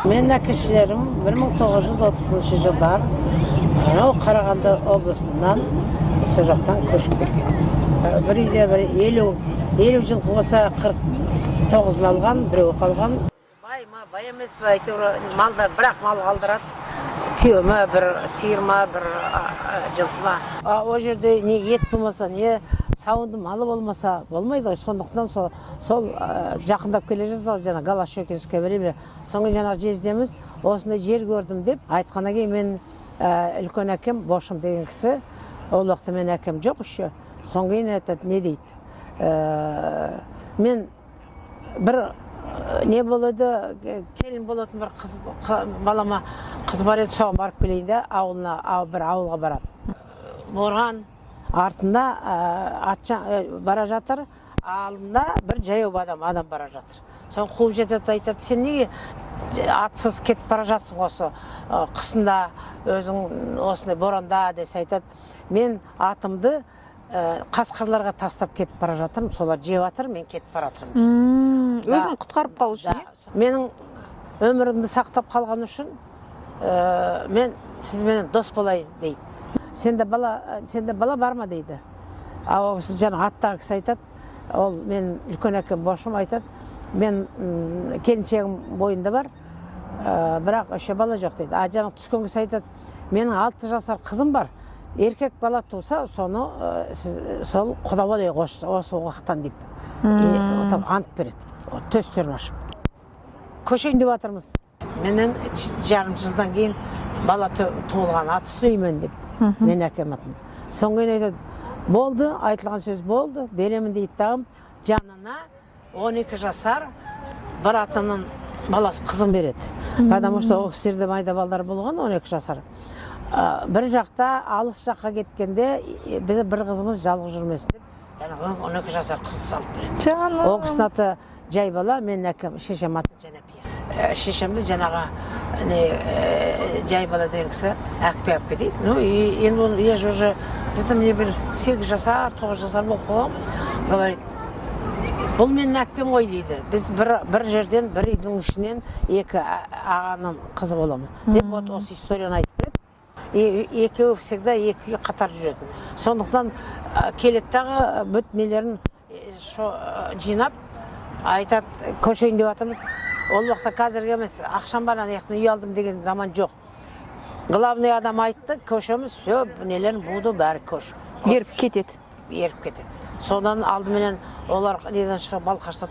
Мен әкешілерім 1930 жылдар Қарағанды облысынан осы жақтан көшіп келген. Бір үйде бір 50 жыл болса 49-ын алған, біреу қалған. Бай ма, бай емес пе, әйтеуір малдар, бірақ мал қалдырады. Түйе ма, бір сиыр ма, бір жылқы ма. О жерде не ет болмаса, не сауынды малы болмаса болмайды ғой. Сондықтан сол жақындап келе жатыр, жаңа Голощекинское время. Соңғы жаңа жездеміз осындай жер көрдім деп айтқаннан кейін мен үлкен әкем Бошым деген кісі, ол уақытта мен әкем жоқ еще. Соңғы кейін айтады, не дейді? Мен бір не болады, келін болатын бір балама қыз бар еді, соған барып келейін де, бір ауылға барады. Борған артында бара жатыр, алдында бір жаяу адам бара жатыр. Соны қуып жетеді, айтады, сен неге атсыз кетіп бара жатсың осы қысында, өзің осындай боранда десе айтады. Мен атымды қасқырларға тастап кетіп бара жатырмын, солар жеп жатыр, мен кетіп бара жатырмын дейді. Өзін құтқарып қалу үшін? Менің өмірімді сақтап қалған үшін мен сізбенен дос болайын дейді. Сенде бала бар ма дейді. Ал осы жаңа аттағы кісі айтады, ол мен үлкен әкем Бошым айтады, мен келіншегім бойында бар, бірақ еще бала жоқ дейді. Жаңа түскен кісі айтады, менің 6 жасар қызым бар, еркек бала туса, соны сол құда болайық осы уақыттан деп ант береді. Төстерін ашып. Көшейін деп жатырмыз. Менен жарым жылдан кейін бала туылған, аты Сүлеймен деп. Мен әкем атын. Соңғы кейін айтады, болды, айтылған сөз болды, беремін дейді тағым, жанына 12 жасар бір атының баласы қызын береді. Потому что ол кісілерде майда балдар болған 12 жасар. Бір жақта алыс жаққа кеткенде біз бір қызымыз жалғыз жүрмесін деп, жаңа 12 жасар қыз салып береді. Ол кісінің аты жай бала, мен әкем, шешем аты Жанапия. Шешемді жаңаға жай бала деген кісі әкпе дейді. Ну, енді ол еш уже, где-то мне бір 8 жасар, 9 жасар болып қоғам, говорит, бұл менің әкпем ғой дейді. Біз бір жерден, бір үйдің ішінен екі ағаның қызы боламыз. Деп осы историяны айтып береді. Екеуі всегда екі қатар жүретін. Сондықтан келеттағы бүт нелерін жинап, айтады, көшейін деп атымыз. Ол уақытта қазіргі емес, ақшам бар, үй алдым деген заман жоқ. Главный адам айтты, көшеміз, все, нелерін буды, бәрі көш. Беріп кетеді. Содан алдыменен олар неден шығып Балқашта